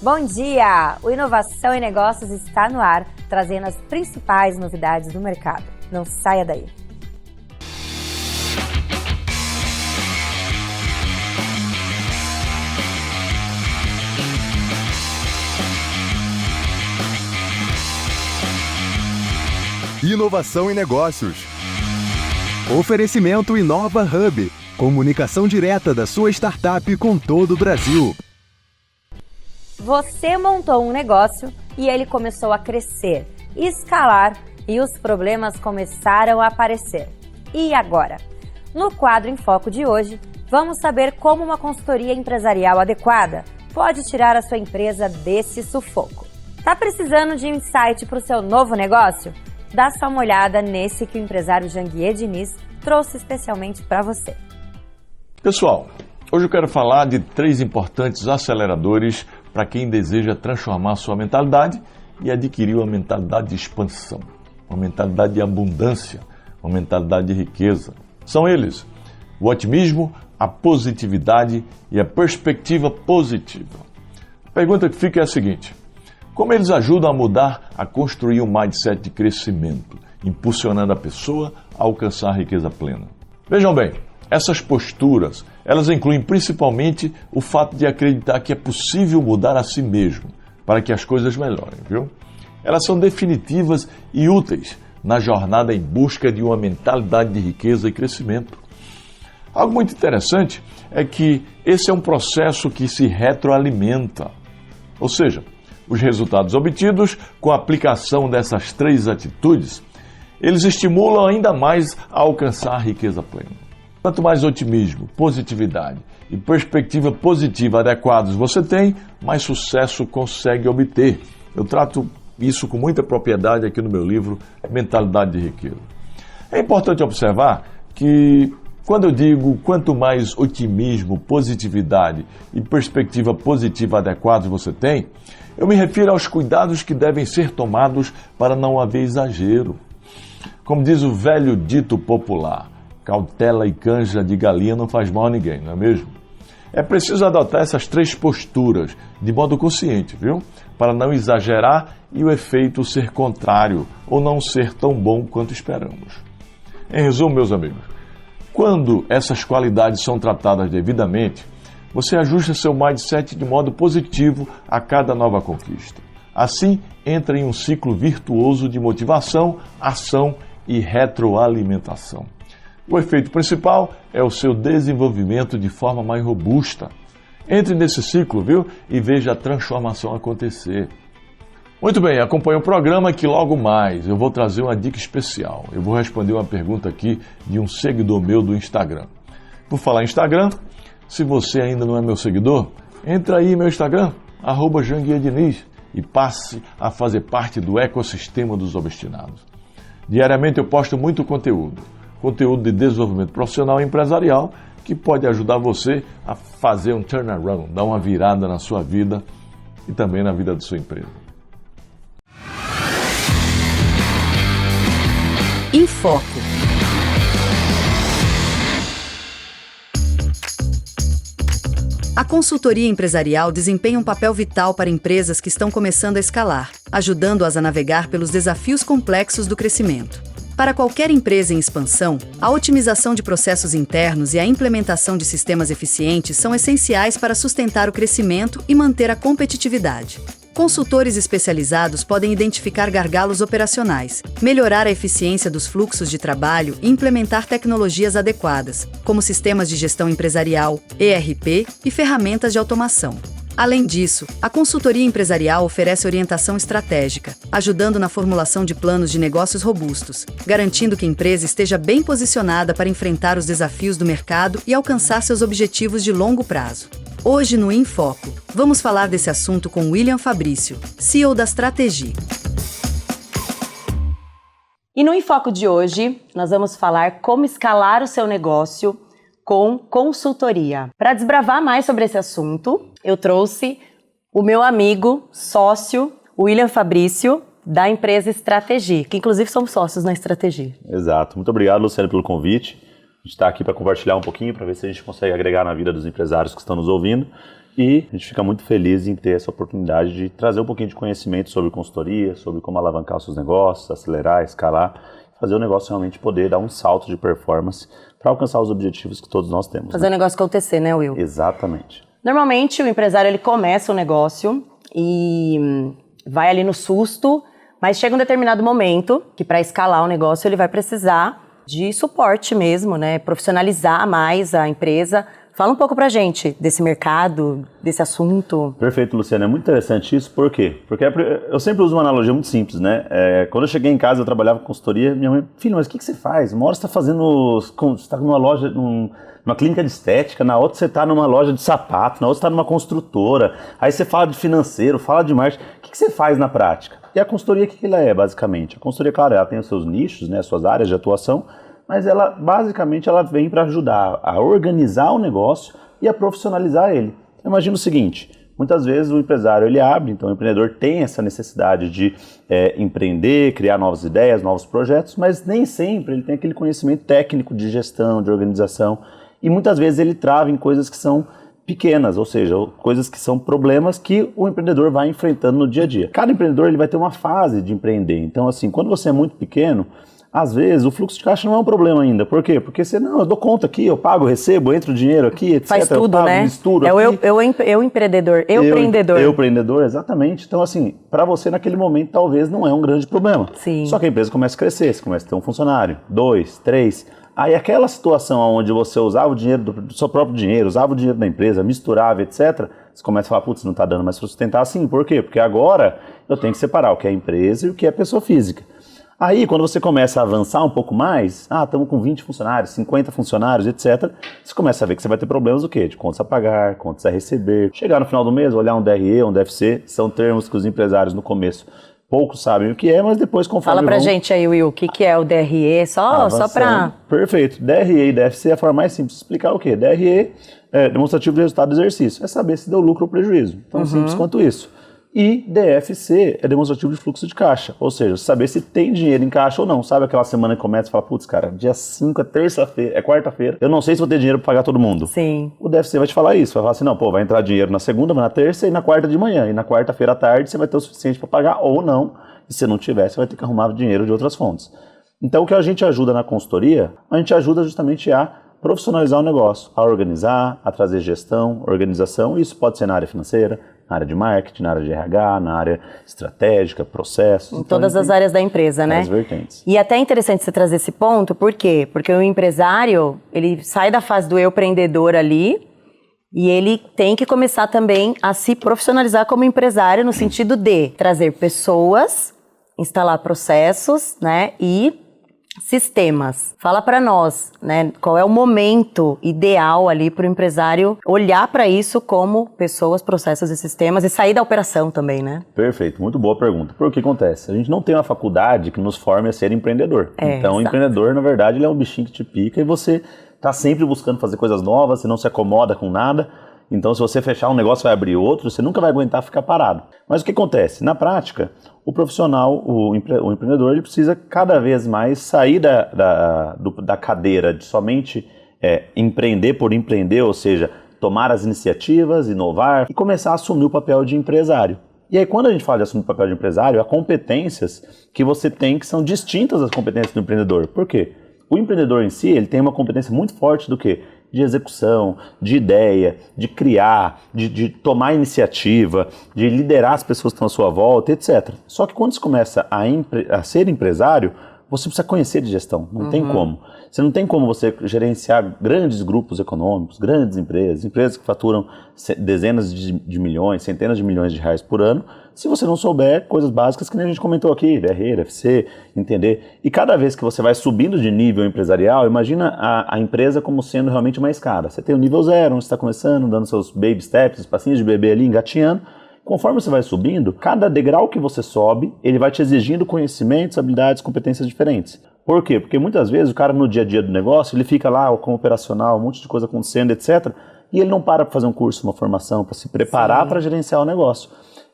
Bom dia! O Inovação em Negócios está no ar, trazendo as principais novidades do mercado. Não saia daí! Inovação em Negócios. Oferecimento Inova Hub. Comunicação direta da sua startup com todo o Brasil. Você montou um negócio e ele começou a crescer, escalar e os problemas começaram a aparecer. E agora? No quadro em Foco de hoje, vamos saber como uma consultoria empresarial adequada pode tirar a sua empresa desse sufoco. Tá precisando de insight para o seu novo negócio? Dá só uma olhada nesse que o empresário Janguier Diniz trouxe especialmente para você. Pessoal, hoje eu quero falar de 3 importantes aceleradores para quem deseja transformar sua mentalidade e adquirir uma mentalidade de expansão, uma mentalidade de abundância, uma mentalidade de riqueza. São eles: o otimismo, a positividade e a perspectiva positiva. A pergunta que fica é a seguinte: como eles ajudam a mudar, a construir um mindset de crescimento, impulsionando a pessoa a alcançar a riqueza plena? Vejam bem, essas posturas, elas incluem principalmente o fato de acreditar que é possível mudar a si mesmo para que as coisas melhorem, viu? Elas são definitivas e úteis na jornada em busca de uma mentalidade de riqueza e crescimento. Algo muito interessante é que esse é um processo que se retroalimenta, ou seja, os resultados obtidos com a aplicação dessas 3 atitudes, eles estimulam ainda mais a alcançar a riqueza plena. Quanto mais otimismo, positividade e perspectiva positiva adequados você tem, mais sucesso consegue obter. Eu trato isso com muita propriedade aqui no meu livro Mentalidade de Riqueza. É importante observar que quando eu digo quanto mais otimismo, positividade e perspectiva positiva adequados você tem, eu me refiro aos cuidados que devem ser tomados para não haver exagero. Como diz o velho dito popular, cautela e canja de galinha não faz mal a ninguém, não é mesmo? É preciso adotar essas 3 posturas de modo consciente, viu? Para não exagerar e o efeito ser contrário ou não ser tão bom quanto esperamos. Em resumo, meus amigos, quando essas qualidades são tratadas devidamente, você ajusta seu mindset de modo positivo a cada nova conquista. Assim, entra em um ciclo virtuoso de motivação, ação e retroalimentação. O efeito principal é o seu desenvolvimento de forma mais robusta. Entre nesse ciclo, viu? E veja a transformação acontecer. Muito bem, acompanhe o programa que logo mais eu vou trazer uma dica especial. Eu vou responder uma pergunta aqui de um seguidor meu do Instagram. Por falar em Instagram, se você ainda não é meu seguidor, entra aí no meu Instagram, @JanguierDiniz, e passe a fazer parte do ecossistema dos obstinados. Diariamente eu posto muito conteúdo de desenvolvimento profissional e empresarial que pode ajudar você a fazer um turnaround, dar uma virada na sua vida e também na vida da sua empresa. Em Foco. A consultoria empresarial desempenha um papel vital para empresas que estão começando a escalar, ajudando-as a navegar pelos desafios complexos do crescimento. Para qualquer empresa em expansão, a otimização de processos internos e a implementação de sistemas eficientes são essenciais para sustentar o crescimento e manter a competitividade. Consultores especializados podem identificar gargalos operacionais, melhorar a eficiência dos fluxos de trabalho e implementar tecnologias adequadas, como sistemas de gestão empresarial, ERP e ferramentas de automação. Além disso, a consultoria empresarial oferece orientação estratégica, ajudando na formulação de planos de negócios robustos, garantindo que a empresa esteja bem posicionada para enfrentar os desafios do mercado e alcançar seus objetivos de longo prazo. Hoje no Em Foco, vamos falar desse assunto com William Fabrício, CEO da Strategy. E no Em Foco de hoje, nós vamos falar como escalar o seu negócio com consultoria. Para desbravar mais sobre esse assunto, eu trouxe o meu amigo, sócio, William Fabrício, da empresa Strategy, que inclusive somos sócios na Strategy. Exato. Muito obrigado, Luciano, pelo convite. A gente está aqui para compartilhar um pouquinho, para ver se a gente consegue agregar na vida dos empresários que estão nos ouvindo E a gente fica muito feliz em ter essa oportunidade de trazer um pouquinho de conhecimento sobre consultoria, sobre como alavancar os seus negócios, acelerar, escalar, fazer o negócio realmente poder dar um salto de performance para alcançar os objetivos que todos nós temos. Fazer o negócio acontecer, né, Will? Exatamente. Normalmente o empresário ele começa o negócio e vai ali no susto, mas chega um determinado momento que para escalar o negócio ele vai precisar de suporte mesmo, né? Profissionalizar mais a empresa. Fala um pouco pra gente desse mercado, desse assunto. Perfeito, Luciana. É muito interessante isso. Por quê? Porque eu sempre uso uma analogia muito simples, né? Quando eu cheguei em casa, eu trabalhava com consultoria, minha mãe, filho, mas o que você faz? Uma hora você está fazendo, você está numa loja, numa clínica de estética, na outra você está numa loja de sapato, na outra você está numa construtora, aí você fala de financeiro, fala de marketing. O que você faz na prática? E a consultoria, o que ela é, basicamente? A consultoria, claro, ela tem os seus nichos, né, as suas áreas de atuação, mas ela, basicamente, ela vem para ajudar a organizar o negócio e a profissionalizar ele. Imagina o seguinte, muitas vezes o empresário, ele abre, então o empreendedor tem essa necessidade de empreender, criar novas ideias, novos projetos, mas nem sempre ele tem aquele conhecimento técnico de gestão, de organização, e muitas vezes ele trava em coisas que são pequenas, ou seja, coisas que são problemas que o empreendedor vai enfrentando no dia a dia. Cada empreendedor ele vai ter uma fase de empreender, então assim, quando você é muito pequeno, às vezes o fluxo de caixa não é um problema ainda. Por quê? Porque você, não, eu dou conta aqui, eu pago, recebo, entro o dinheiro aqui, etc. Faz tudo, eu pago, né? Misturo é aqui. Eu empreendedor. Eu empreendedor, exatamente. Então assim, para você naquele momento talvez não é um grande problema. Sim. Só que a empresa começa a crescer, você começa a ter um funcionário, 2, 3. Aí aquela situação onde você usava o dinheiro do seu próprio dinheiro, usava o dinheiro da empresa, misturava, etc. Você começa a falar, putz, não está dando mais para sustentar assim. Por quê? Porque agora eu tenho que separar o que é empresa e o que é pessoa física. Aí, quando você começa a avançar um pouco mais, estamos com 20 funcionários, 50 funcionários, etc., você começa a ver que você vai ter problemas do quê? De contas a pagar, contas a receber. Chegar no final do mês, olhar um DRE, um DFC, são termos que os empresários no começo poucos sabem o que é, mas depois conforme Fala pra gente aí, Will, o que é o DRE, só pra... Perfeito. DRE e DFC é a forma mais simples de explicar o quê? DRE é demonstrativo de resultado do exercício, é saber se deu lucro ou prejuízo. Tão simples quanto isso. E DFC é demonstrativo de fluxo de caixa, ou seja, saber se tem dinheiro em caixa ou não. Sabe aquela semana que começa e fala, putz, cara, dia 5 é terça-feira, é quarta-feira, eu não sei se vou ter dinheiro para pagar todo mundo. Sim. O DFC vai te falar isso, vai falar assim, não, pô, vai entrar dinheiro na segunda, na terça e na quarta de manhã. E na quarta-feira à tarde você vai ter o suficiente para pagar ou não. E se não tiver, você vai ter que arrumar dinheiro de outras fontes. Então o que a gente ajuda na consultoria, a gente ajuda justamente a profissionalizar o negócio, a organizar, a trazer gestão, organização. Isso pode ser na área financeira, na área de marketing, na área de RH, na área estratégica, processos. Em todas as áreas da empresa, né? As vertentes. E até é interessante você trazer esse ponto, por quê? Porque o empresário, ele sai da fase do empreendedor ali e ele tem que começar também a se profissionalizar como empresário no sentido de trazer pessoas, instalar processos, né? E sistemas. Fala para nós, né, qual é o momento ideal ali para o empresário olhar para isso como pessoas, processos e sistemas e sair da operação também, né? Perfeito, muito boa pergunta. Por que acontece? A gente não tem uma faculdade que nos forme a ser empreendedor. Então, o empreendedor, na verdade, ele é um bichinho que te pica e você está sempre buscando fazer coisas novas, você não se acomoda com nada. Então, se você fechar um negócio, vai abrir outro, você nunca vai aguentar ficar parado. Mas o que acontece? Na prática, o profissional, o empreendedor, ele precisa cada vez mais sair da cadeira de somente empreender por empreender, ou seja, tomar as iniciativas, inovar e começar a assumir o papel de empresário. E aí, quando a gente fala de assumir o papel de empresário, há competências que você tem que são distintas das competências do empreendedor. Por quê? O empreendedor em si, ele tem uma competência muito forte do quê? De execução, de ideia, de criar, de tomar iniciativa, de liderar as pessoas que estão à sua volta, etc. Só que quando você começa a ser empresário, você precisa conhecer de gestão, não tem como. Você não tem como você gerenciar grandes grupos econômicos, grandes empresas que faturam dezenas de milhões, centenas de milhões de reais por ano, se você não souber coisas básicas que nem a gente comentou aqui, DRE, DFC, entender. E cada vez que você vai subindo de nível empresarial, imagina a empresa como sendo realmente uma escada. Você tem o nível 0, onde você está começando, dando seus baby steps, os passinhos de bebê ali, engatinhando. Conforme você vai subindo, cada degrau que você sobe, ele vai te exigindo conhecimentos, habilidades, competências diferentes. Por quê? Porque muitas vezes o cara no dia a dia do negócio, ele fica lá com operacional, um monte de coisa acontecendo, etc. E ele não para fazer um curso, uma formação, para se preparar para gerenciar o negócio.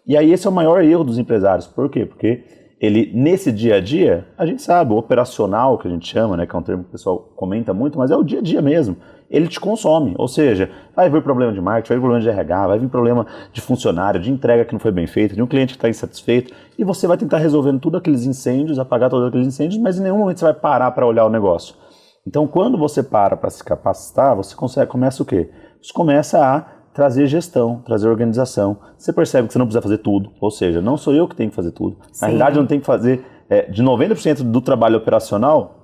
E aí esse é o maior erro dos empresários. Por quê? Porque ele, nesse dia a dia, a gente sabe, o operacional que a gente chama, né, que é um termo que o pessoal comenta muito, mas é o dia a dia mesmo. ele te consome. Ou seja, vai vir problema de marketing, vai vir problema de RH, vai vir problema de funcionário, de entrega que não foi bem feita, de um cliente que está insatisfeito, e você vai tentar resolvendo tudo aqueles incêndios, apagar todos aqueles incêndios, mas em nenhum momento você vai parar para olhar o negócio. Então, quando você para se capacitar, você começa o quê? Você começa a trazer gestão, trazer organização. Você percebe que você não precisa fazer tudo, ou seja, não sou eu que tenho que fazer tudo. Sim. Na realidade, eu não tenho que fazer de 90% do trabalho operacional,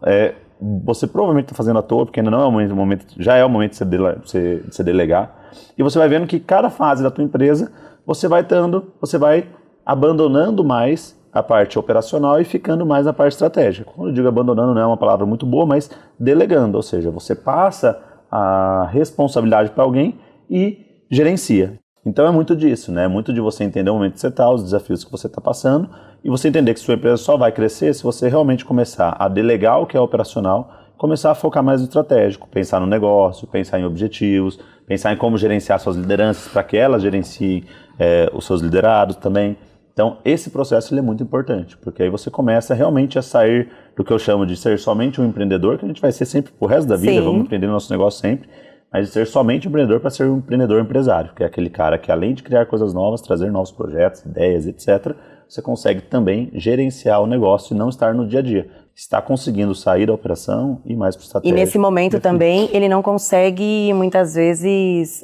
você provavelmente está fazendo à toa, porque ainda não é o momento, já é o momento de você delegar. E você vai vendo que cada fase da tua empresa, você vai abandonando mais a parte operacional e ficando mais na parte estratégica. Quando eu digo abandonando, não é uma palavra muito boa, mas delegando, ou seja, você passa a responsabilidade para alguém e gerencia. Então é muito disso, né? É muito de você entender o momento que você está, os desafios que você está passando, e você entender que sua empresa só vai crescer se você realmente começar a delegar o que é operacional, começar a focar mais no estratégico, pensar no negócio, pensar em objetivos, pensar em como gerenciar suas lideranças para que elas gerenciem os seus liderados também. Então, esse processo ele é muito importante, porque aí você começa realmente a sair do que eu chamo de ser somente um empreendedor, que a gente vai ser sempre pro resto da vida, Sim. vamos empreender no nosso negócio sempre, mas de ser somente um empreendedor para ser um empreendedor empresário, que é aquele cara que além de criar coisas novas, trazer novos projetos, ideias, etc., você consegue também gerenciar o negócio e não estar no dia a dia. Está conseguindo sair da operação e mais para o estratégico. E nesse momento também, ele não consegue, muitas vezes,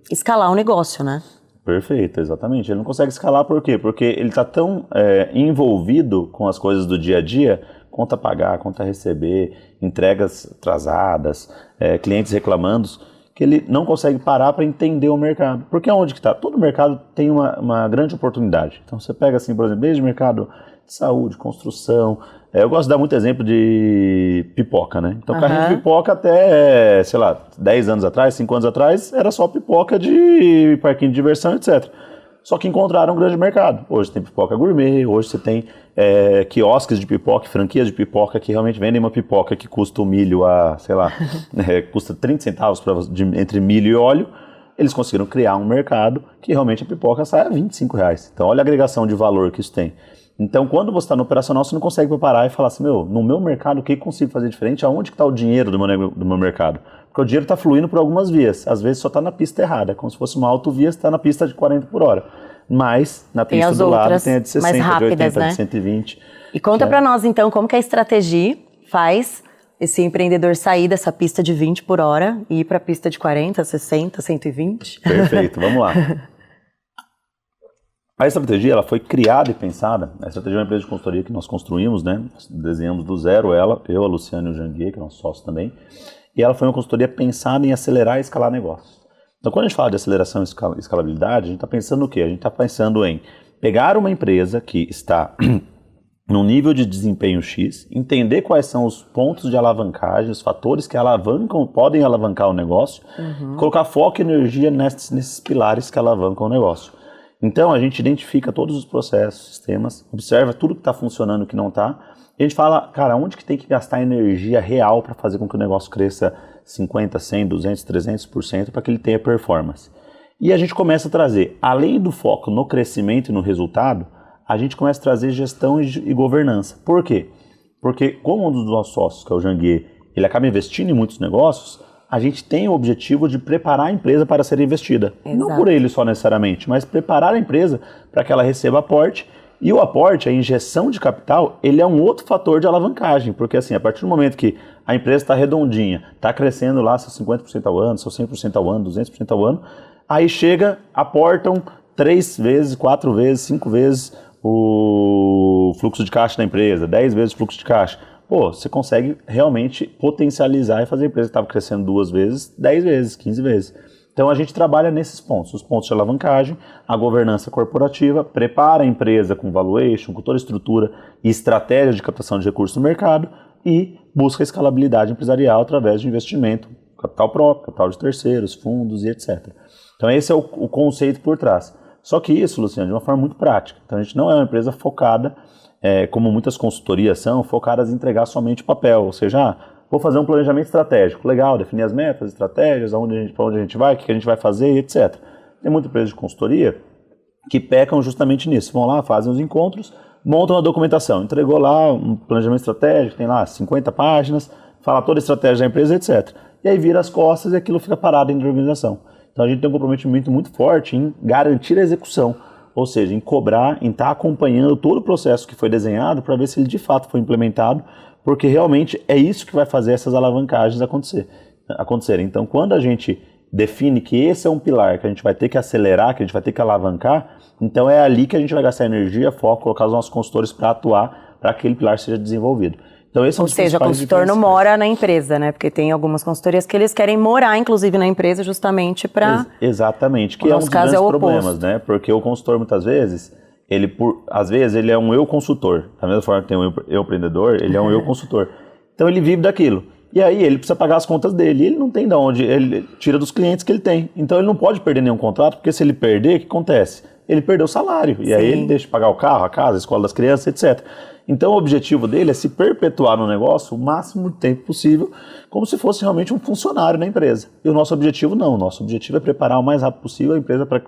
escalar o negócio, né? Perfeito, exatamente. Ele não consegue escalar por quê? Porque ele está tão envolvido com as coisas do dia a dia, conta a pagar, conta a receber, entregas atrasadas, clientes reclamando, que ele não consegue parar para entender o mercado. Porque onde que está? Todo mercado tem uma grande oportunidade. Então você pega assim, por exemplo, desde o mercado de saúde, construção. Eu gosto de dar muito exemplo de pipoca, né? Então, carrinho de pipoca até, 10 anos atrás, 5 anos atrás, era só pipoca de parquinho de diversão, etc. Só que encontraram um grande mercado. Hoje tem pipoca gourmet, hoje você tem quiosques de pipoca, franquias de pipoca que realmente vendem uma pipoca que custa o milho custa 30 centavos entre milho e óleo. Eles conseguiram criar um mercado que realmente a pipoca sai a R$25. Então, olha a agregação de valor que isso tem. Então, quando você está no operacional, você não consegue preparar e falar assim, no meu mercado, o que eu consigo fazer diferente? Aonde que está o dinheiro do meu mercado? Porque o dinheiro está fluindo por algumas vias. Às vezes só está na pista errada. É como se fosse uma autovia, você está na pista de 40 por hora. Mas na pista do lado tem a de 60, mais rápidas, de 80, né? de 120. E conta para nós, então, como que a Strategy faz esse empreendedor sair dessa pista de 20 por hora e ir para a pista de 40, 60, 120? Perfeito, vamos lá. A estratégia ela foi criada e pensada. A estratégia é uma empresa de consultoria que nós construímos, né? Nós desenhamos do zero ela, eu, a Luciana e o Janguier, que é nosso sócio também. E ela foi uma consultoria pensada em acelerar e escalar negócios. Então, quando a gente fala de aceleração e escalabilidade, a gente está pensando no quê? A gente está pensando em pegar uma empresa que está num nível de desempenho X, entender quais são os pontos de alavancagem, os fatores que podem alavancar o negócio, colocar foco e energia nesses pilares que alavancam o negócio. Então, a gente identifica todos os processos, sistemas, observa tudo que está funcionando e o que não está. E a gente fala, cara, onde que tem que gastar energia real para fazer com que o negócio cresça 50%, 100%, 200%, 300% para que ele tenha performance. E a gente começa a trazer, além do foco no crescimento e no resultado, a gente começa a trazer gestão e governança. Por quê? Porque como um dos nossos sócios, que é o Janguier, ele acaba investindo em muitos negócios, a gente tem o objetivo de preparar a empresa para ser investida. Exato. Não por ele só necessariamente, mas preparar a empresa para que ela receba aporte. E o aporte, a injeção de capital, ele é um outro fator de alavancagem. Porque assim, a partir do momento que a empresa está redondinha, está crescendo lá seus 50% ao ano, seus 100% ao ano, 200% ao ano, aí chega, aportam 3 vezes, 4 vezes, 5 vezes o fluxo de caixa da empresa, 10 vezes o fluxo de caixa. Você consegue realmente potencializar e fazer a empresa que estava crescendo 2 vezes, 10 vezes, 15 vezes. Então a gente trabalha nesses pontos, os pontos de alavancagem, a governança corporativa, prepara a empresa com valuation, com toda a estrutura e estratégia de captação de recursos no mercado e busca a escalabilidade empresarial através de investimento, capital próprio, capital de terceiros, fundos e etc. Então esse é o conceito por trás. Só que isso, Luciano, de uma forma muito prática. Então a gente não é uma empresa focada como muitas consultorias são, focadas em entregar somente papel, ou seja, vou fazer um planejamento estratégico, legal, definir as metas, estratégias, para onde a gente vai, o que a gente vai fazer, etc. Tem muita empresa de consultoria que pecam justamente nisso, vão lá, fazem os encontros, montam a documentação, entregou lá um planejamento estratégico, tem lá 50 páginas, fala toda a estratégia da empresa, etc. e aí vira as costas e aquilo fica parado dentro da organização. Então a gente tem um comprometimento muito forte em garantir a execução, ou seja, em cobrar, em estar acompanhando todo o processo que foi desenhado para ver se ele de fato foi implementado, porque realmente é isso que vai fazer essas alavancagens acontecerem. Então quando a gente define que esse é um pilar que a gente vai ter que acelerar, que a gente vai ter que alavancar, então é ali que a gente vai gastar energia, foco, colocar os nossos consultores para atuar, para que aquele pilar seja desenvolvido. Então, esse é um Ou seja, o consultor não mora na empresa, né? Porque tem algumas consultorias que eles querem morar, inclusive, na empresa justamente para... Exatamente, que é um dos grandes problemas, né? Porque o consultor, muitas vezes, às vezes, ele é um eu consultor. Da mesma forma que tem um eu empreendedor, ele é um eu consultor. Então, ele vive daquilo. E aí, ele precisa pagar as contas dele. E ele não tem de onde, ele tira dos clientes que ele tem. Então, ele não pode perder nenhum contrato, porque se ele perder, o que acontece? Ele perdeu o salário. E aí, ele deixa de pagar o carro, a casa, a escola das crianças, etc. Então, o objetivo dele é se perpetuar no negócio o máximo de tempo possível, como se fosse realmente um funcionário na empresa. E o nosso objetivo não. O nosso objetivo é preparar o mais rápido possível a empresa para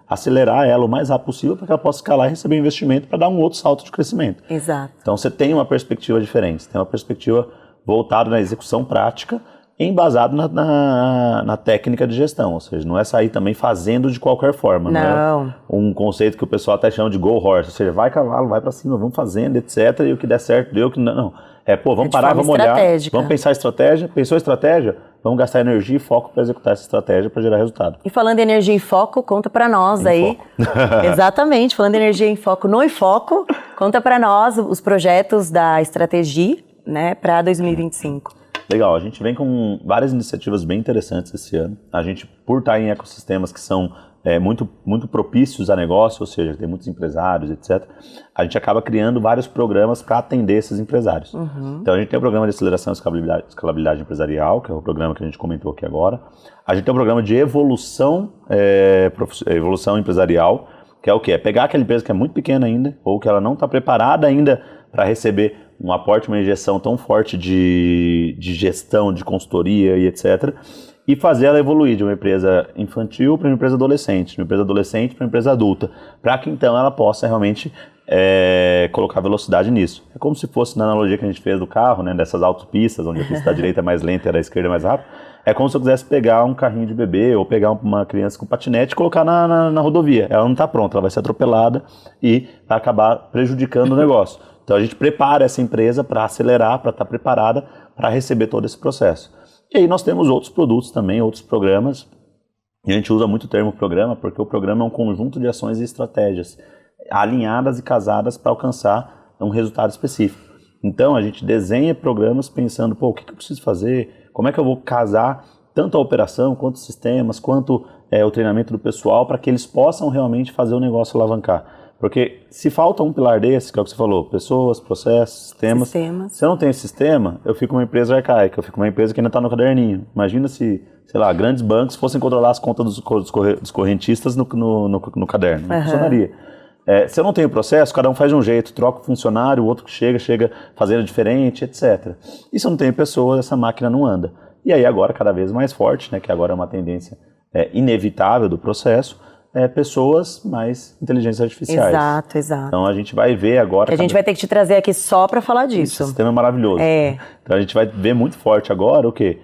acelerar ela o mais rápido possível para que ela possa escalar e receber investimento para dar um outro salto de crescimento. Exato. Então, você tem uma perspectiva diferente. Você tem uma perspectiva voltada na execução prática, embasado na técnica de gestão, ou seja, não é sair também fazendo de qualquer forma, não é um conceito que o pessoal até chama de go horse, ou seja, vai cavalo, vai para cima, vamos fazendo, etc, e o que der certo deu, o que não, vamos parar, vamos olhar, vamos pensar estratégia, pensou estratégia, vamos gastar energia e foco para executar essa estratégia para gerar resultado. E falando em energia e foco, conta para nós aí. Exatamente, falando em energia e foco no Infoco, conta para nós os projetos da estratégia, né, para 2025. Legal, a gente vem com várias iniciativas bem interessantes esse ano. A gente, por estar em ecossistemas que são muito, muito propícios a negócio, ou seja, tem muitos empresários, etc., a gente acaba criando vários programas para atender esses empresários. Então, a gente tem o programa de aceleração e escalabilidade empresarial, que é o programa que a gente comentou aqui agora. A gente tem um programa de evolução empresarial, que é o quê? É pegar aquela empresa que é muito pequena ainda, ou que ela não está preparada ainda para receber um aporte, uma injeção tão forte de gestão, de consultoria e etc., e fazer ela evoluir de uma empresa infantil para uma empresa adolescente, de uma empresa adolescente para uma empresa adulta, para que então ela possa realmente colocar velocidade nisso. É como se fosse na analogia que a gente fez do carro, né, dessas autopistas, onde a pista da direita é mais lenta e a da esquerda é mais rápida. É como se eu quisesse pegar um carrinho de bebê ou pegar uma criança com patinete e colocar na rodovia. Ela não está pronta, ela vai ser atropelada e vai acabar prejudicando o negócio. Então a gente prepara essa empresa para acelerar, para estar preparada para receber todo esse processo. E aí nós temos outros produtos também, outros programas. E a gente usa muito o termo programa porque o programa é um conjunto de ações e estratégias alinhadas e casadas para alcançar um resultado específico. Então a gente desenha programas pensando, o que eu preciso fazer? Como é que eu vou casar tanto a operação, quanto os sistemas, quanto o treinamento do pessoal para que eles possam realmente fazer o negócio alavancar? Porque se falta um pilar desse, que é o que você falou, pessoas, processos, sistemas. Se eu não tenho sistema, eu fico uma empresa arcaica, eu fico uma empresa que ainda está no caderninho. Imagina se, sei lá, grandes bancos fossem controlar as contas dos correntistas no caderno. Não funcionaria. Se eu não tenho processo, cada um faz de um jeito, troca o funcionário, o outro que chega fazendo diferente, etc. E se eu não tenho pessoas, essa máquina não anda. E aí agora, cada vez mais forte, né, que agora é uma tendência inevitável do processo, pessoas mais inteligências artificiais. Exato. Então a gente vai ver agora... A gente vai ter que te trazer aqui só para falar disso. O sistema é maravilhoso. Então a gente vai ver muito forte agora o quê?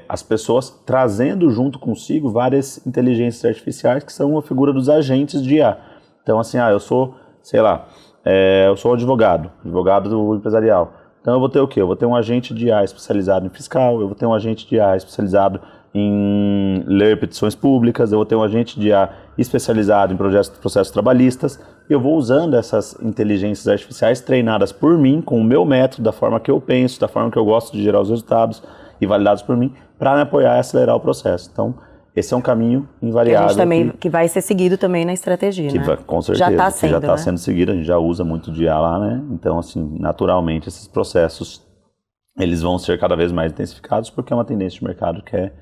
As pessoas trazendo junto consigo várias inteligências artificiais que são a figura dos agentes de IA. Então assim, eu sou, sei lá, eu sou advogado do empresarial. Então eu vou ter o quê? Eu vou ter um agente de IA especializado em fiscal, eu vou ter um agente de IA especializado em ler petições públicas, eu vou ter um agente de IA especializado em processos trabalhistas, e eu vou usando essas inteligências artificiais treinadas por mim, com o meu método, da forma que eu penso, da forma que eu gosto de gerar os resultados e validados por mim, para me apoiar e acelerar o processo. Então, esse é um caminho invariável. Que vai ser seguido também na estratégia, né? Com certeza, já está sendo seguido, a gente já usa muito de IA lá, né? Então, assim, naturalmente, esses processos, eles vão ser cada vez mais intensificados, porque é uma tendência de mercado que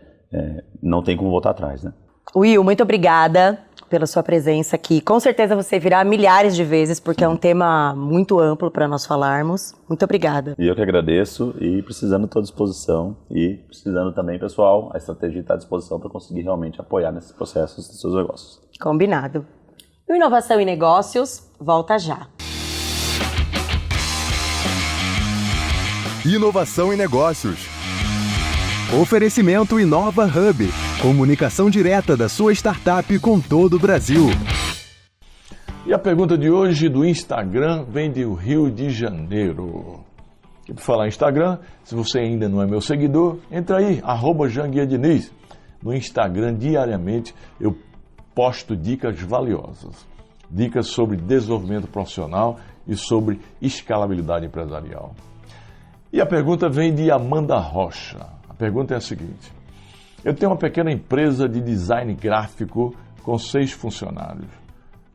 não tem como voltar atrás, né? Will, muito obrigada pela sua presença aqui. Com certeza você virá milhares de vezes, porque é um tema muito amplo para nós falarmos. Muito obrigada. E eu que agradeço, e precisando estou à disposição, e precisando também, pessoal, a estratégia está à disposição para conseguir realmente apoiar nesses processos dos seus negócios. Combinado. O Inovação e Negócios volta já. Inovação e Negócios. Oferecimento Inova Hub. Comunicação direta da sua startup com todo o Brasil. E a pergunta de hoje do Instagram vem do Rio de Janeiro. E por falar em Instagram, se você ainda não é meu seguidor, entra aí, @JanGuiaDiniz. No Instagram, diariamente, eu posto dicas valiosas. Dicas sobre desenvolvimento profissional e sobre escalabilidade empresarial. E a pergunta vem de Amanda Rocha. A pergunta é a seguinte: eu tenho uma pequena empresa de design gráfico com 6 funcionários.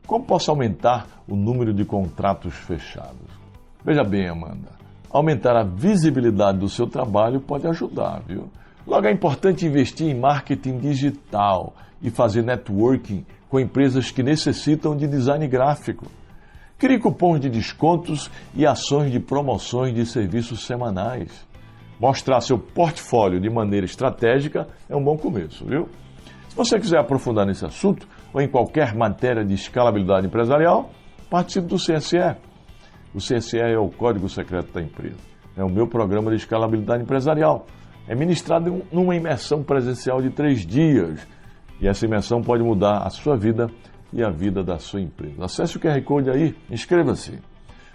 Como posso aumentar o número de contratos fechados? Veja bem, Amanda, aumentar a visibilidade do seu trabalho pode ajudar, viu? Logo, é importante investir em marketing digital e fazer networking com empresas que necessitam de design gráfico. Crie cupons de descontos e ações de promoções de serviços semanais. Mostrar seu portfólio de maneira estratégica é um bom começo, viu? Se você quiser aprofundar nesse assunto ou em qualquer matéria de escalabilidade empresarial, participe do CSE. O CSE é o Código Secreto da Empresa. É o meu programa de escalabilidade empresarial. É ministrado numa imersão presencial de 3 dias. E essa imersão pode mudar a sua vida e a vida da sua empresa. Acesse o QR Code aí, inscreva-se.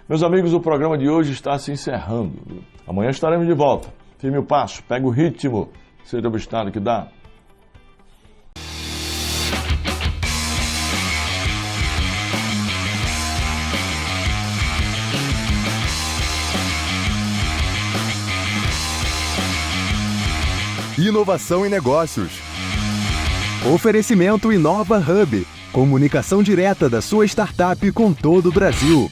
Meus amigos, o programa de hoje está se encerrando. Amanhã estaremos de volta. Firme o passo, pega o ritmo, seja o estado que dá. Inovação em negócios. Oferecimento Inova Hub. Comunicação direta da sua startup com todo o Brasil.